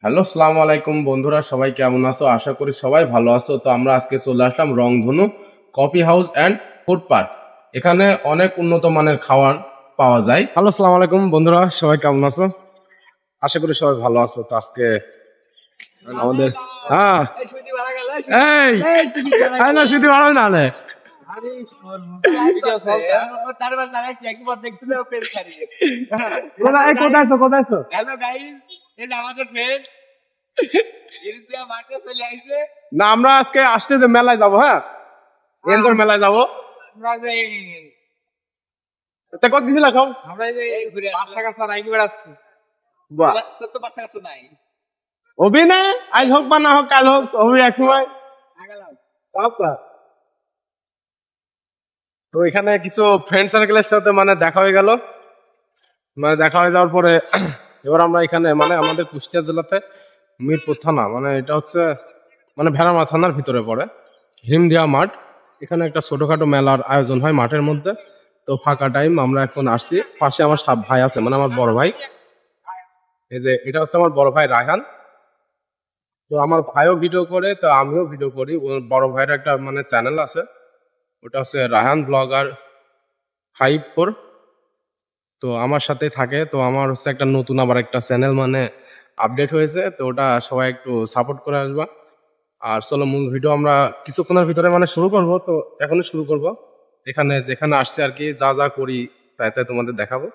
Hello, আসসালামু আলাইকুম বন্ধুরা, সবাই কেমন আছো? আশা করি সবাই ভালো আছো। তো আমরা আজকে চলে আসলাম রংধনু coffee house and food park. এখানে অনেক উন্নত মানের খাবার পাওয়া যায়। হ্যালো, আসসালামু আলাইকুম বন্ধুরা, সবাই কেমন আছো? আশা করি সবাই ভালো আছো। তো আজকে আমাদের হ্যাঁ এই না শুধু ভালো না নে কোথায় আছো কোথায় আছো? না আমরা আজকে আসছে যে মেলায় যাবো। হ্যাঁ, এনজয় মেলায় যাবো। তা কত দিছিল খাও? হবি না, আজ হোক বা না হোক, কাল হোক, হবি এক সময়। তো এখানে কিছু ফ্রেন্ড সার্কেলের সাথে মানে দেখা হয়ে গেল। মানে দেখা হয়ে যাওয়ার পরে এবার আমরা এখানে মানে আমাদের কুষ্টিয়া জেলাতে মিরপুর থানা, মানে এটা হচ্ছে মানে ভেড়ামারা থানার ভিতরে পড়ে হিমদিয়া মাঠ। এখানে একটা ছোটখাটো মেলার আয়োজন হয় মাঠের মধ্যে। তো ফাঁকা টাইম আমরা এখন আসছি। পাশে আমার সব ভাই আছে, মানে আমার বড় ভাই। এই যে এটা হচ্ছে আমার বড় ভাই রায়হান। তো আমার ভাইও ভিডিও করে, তো আমিও ভিডিও করি। ওর বড় ভাইয়ের একটা মানে চ্যানেল আছে, ওটা হচ্ছে রায়হান ব্লগার 54। তো আমার সাথে থাকে। তো আমার হচ্ছে একটা নতুন আবার একটা চ্যানেল মানে আপডেট হয়েছে, তো ওটা সবাই একটু সাপোর্ট করে আসবা। আর চলো মূল ভিডিও আমরা কিছুক্ষণের ভিতরে মানে শুরু করব। তো এখনই শুরু করব। এখানে যেখানে আসছে আর কি যা যা করি তাই তাই তোমাদের দেখাবো।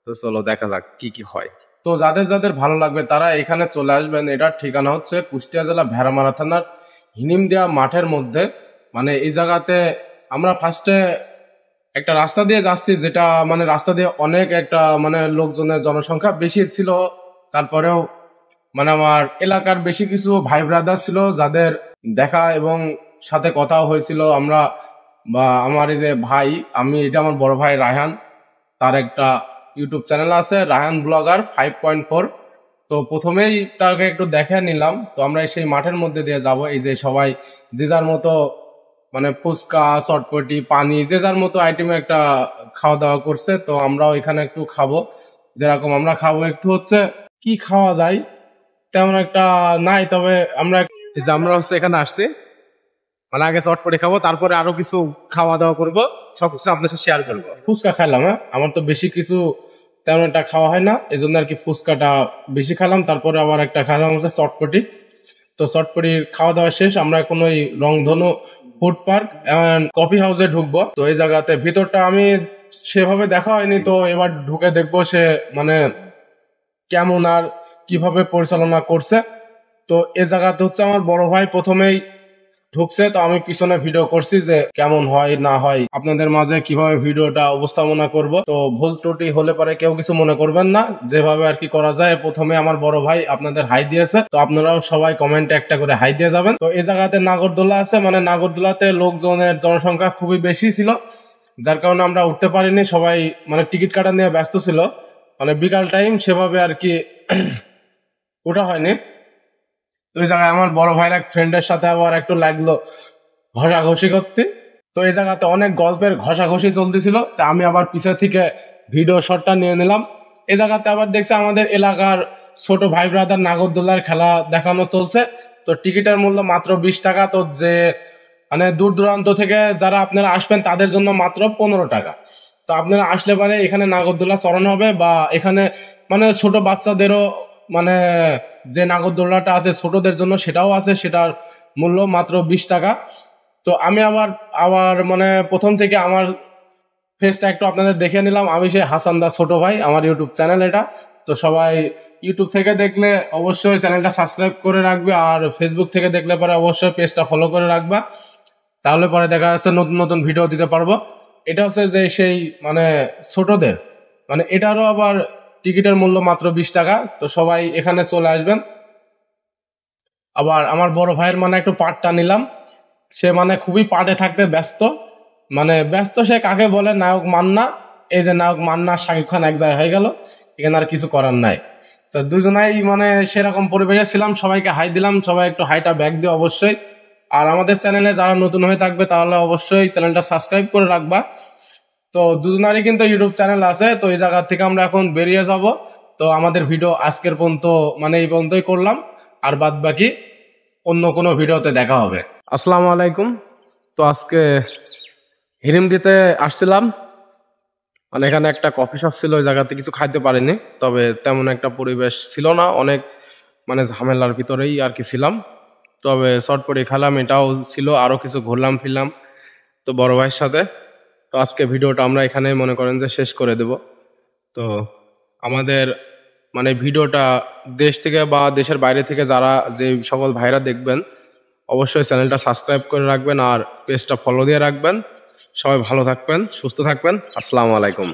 তো চলো দেখা যাক কি কি হয়। তো যাদের যাদের ভালো লাগবে তারা এখানে চলে আসবেন। এটার ঠিকানা হচ্ছে কুষ্টিয়া জেলা ভেড়ামারা থানার হিনিমদিয়া মাঠের মধ্যে। মানে এই জায়গাতে আমরা ফার্স্টে একটা রাস্তা দিয়ে যাচ্ছি, যেটা মানে রাস্তা দিয়ে অনেক একটা মানে লোকজনের জনসংখ্যা বেশি ছিল। তারপরেও মানে আমার এলাকার বেশি কিছু ভাই ব্রাদার ছিল যাদের দেখা এবং সাথে কথাও হয়েছিল। আমরা বা আমার এই যে ভাই, আমি এটা আমার বড় ভাই রায়হান, তার একটা ইউটিউব চ্যানেল আছে রায়হান ব্লগার 5.4। তো প্রথমেই তাকে একটু দেখে নিলাম। তো আমরা সেই মাঠের মধ্যে দিয়ে যাব। এই যে সবাই যে যার মতো মানে ফুচকা, চটপটি, পানি, যে যার মতো আইটেমে একটা খাওয়া দাওয়া করছে। তো আমরাও এখানে একটু খাবো। যেরকম আমরা খাবো একটু হচ্ছে কি খাওয়া যায় তেমন একটা নাই, তবে আমরা এই যে আমরা হচ্ছে এখানে আসছি মানে আগে চটপটি খাবো, তারপরে আরো কিছু খাওয়া দাওয়া করবো, সবকিছু আপনার সাথে শেয়ার করবো। ফুচকা খাইলাম, হ্যাঁ, আমার তো বেশি কিছু তেমন একটা খাওয়া হয় না, এই জন্য আর কি ফুচকাটা বেশি খেলাম। তারপরে আবার একটা খেলাম হচ্ছে চটপটি। তো চটপটির খাওয়া দাওয়া শেষ, আমরা এখন ওই রংধনু ফুড পার্ক এন্ড কফি হাউসে ঢুকবো। তো এই জায়গাতে ভিতরটা আমি সেভাবে দেখা হয়নি, তো এবার ঢুকে দেখবো সে মানে কেমন আর কিভাবে পরিচালনা করছে। তো এ জায়গাতে হচ্ছে আমার বড় ভাই প্রথমেই ঢুকছে, তো আমি পিছনে ভিডিও করছি যে কেমন হয় না হয় আপনাদের মাঝে কিভাবে ভিডিওটা উপস্থাপনা করব। তো ভুল ত্রুটি হলে পরে কেউ কিছু মনে করবেন না, যেভাবে আর কি করা যায়। প্রথমে আমার বড় ভাই আপনাদের হাই দিয়েছে, তো আপনারাও সবাই কমেন্টে একটা করে হাই দিয়ে যাবেন। তো এই জায়গাতে নাগরদোলা আছে, মানে নাগরদোলাতে লোকজনের জনসংখ্যা খুবই বেশি ছিল, যার কারণে আমরা উঠতে পারিনি। সবাই মানে টিকিট কাটা নিয়ে ব্যস্ত ছিল, মানে বিকাল টাইম, সেভাবে আর কি ওঠা হয়নি। তো এই জায়গায় আমার বড় ভাইয়ের এক ফ্রেন্ডের সাথে আবার একটু লাগলো ঘষাঘষি করতে। তো এই জায়গাতে অনেক গল্পের ঘষাঘষি চলতেছিল, তা আমি আবার পিছন থেকে ভিডিও শটটা নিয়ে নিলাম। এই জায়গাতে আবার দেখছি আমাদের এলাকার ছোট ভাই ব্রাদার নাগরদোলার খেলা দেখানো চলছে। তো টিকিটের মূল্য মাত্র 20 টাকা। তো যে মানে দূর দূরান্ত থেকে যারা আপনারা আসবেন তাদের জন্য মাত্র 15 টাকা। তো আপনারা আসলে পারে এখানে নাগরদোলা চড়ানো হবে, বা এখানে মানে ছোট বাচ্চাদেরও মানে যে নাগরদোলাটা আছে ছোটদের জন্য সেটাও আছে, সেটার মূল্য মাত্র 20 টাকা। তো আমি আবার আবার মানে প্রথম থেকে আমার ফেসটা একটু আপনাদের দেখে নিলাম। আমি সেই হাসান দা ছোট ভাই, আমার ইউটিউব চ্যানেল এটা। তো সবাই ইউটিউব থেকে দেখলে অবশ্যই চ্যানেলটা সাবস্ক্রাইব করে রাখবে, আর ফেসবুক থেকে দেখলে পরে অবশ্যই পেজটা ফলো করে রাখবা, তাহলে পরে দেখা যাচ্ছে নতুন নতুন ভিডিও দিতে পারবো। এটা হচ্ছে যে সেই মানে ছোটদের মানে এটারও আবার টিকিটের মূল্য মাত্র 20 টাকা। তো সবাই এখানে চলে আসবেন। আবার আমার বড় ভাইয়ের মানে একটু পার্টটা নিলাম। সে মানে খুবই পার্টে থাকতে ব্যস্ত, মানে ব্যস্ত সে কাকে বলে, নায়ক মান্না। এই যে নায়ক মান্না শাকিব খান এক জায়গায় হয়ে গেল, এখানে আর কিছু করার নাই। তো দুজনাই মানে সেরকম পরিবেশে ছিলাম, সবাইকে হাই দিলাম, সবাই একটু হাইটা ব্যাক দিও অবশ্যই। আর আমাদের চ্যানেলে যারা নতুন হয়ে থাকবে তাহলে অবশ্যই চ্যানেলটা সাবস্ক্রাইব করে রাখবা। তো দুজনারই কিন্তু ইউটিউব চ্যানেল আছে। তো এই জায়গা থেকে আমরা এখন বেরিয়ে যাব। তো আমাদের ভিডিও আজকের পর্যন্ত মানে এই পর্যন্তই করলাম, আর বাদ বাকি অন্য কোনো ভিডিওতে দেখা হবে। আসসালামু আলাইকুম। তো আজকে হিরিম দিতে আসছিলাম, মানে এখানে একটা কফি শপ ছিল, ওই জায়গাতে কিছু খাইতে পারিনি, তবে তেমন একটা পরিবেশ ছিল না, অনেক মানে ঝামেলার ভিতরেই আর কি ছিলাম। তবে চটপটি খেলাম, এটাও ছিল, আরো কিছু ঘুরলাম ফিরলাম তো বড় ভাইয়ের সাথে। তো আজকে ভিডিওটা আমরা এখানে মনে করেন যে শেষ করে দেব। তো আমাদের মানে ভিডিওটা দেশ থেকে বা দেশের বাইরে থেকে যারা যে সকল ভাইরা দেখবেন, অবশ্যই চ্যানেলটা সাবস্ক্রাইব করে রাখবেন আর পেজটা ফলো দিয়ে রাখবেন। সবাই ভালো থাকবেন, সুস্থ থাকবেন। আসসালামু আলাইকুম।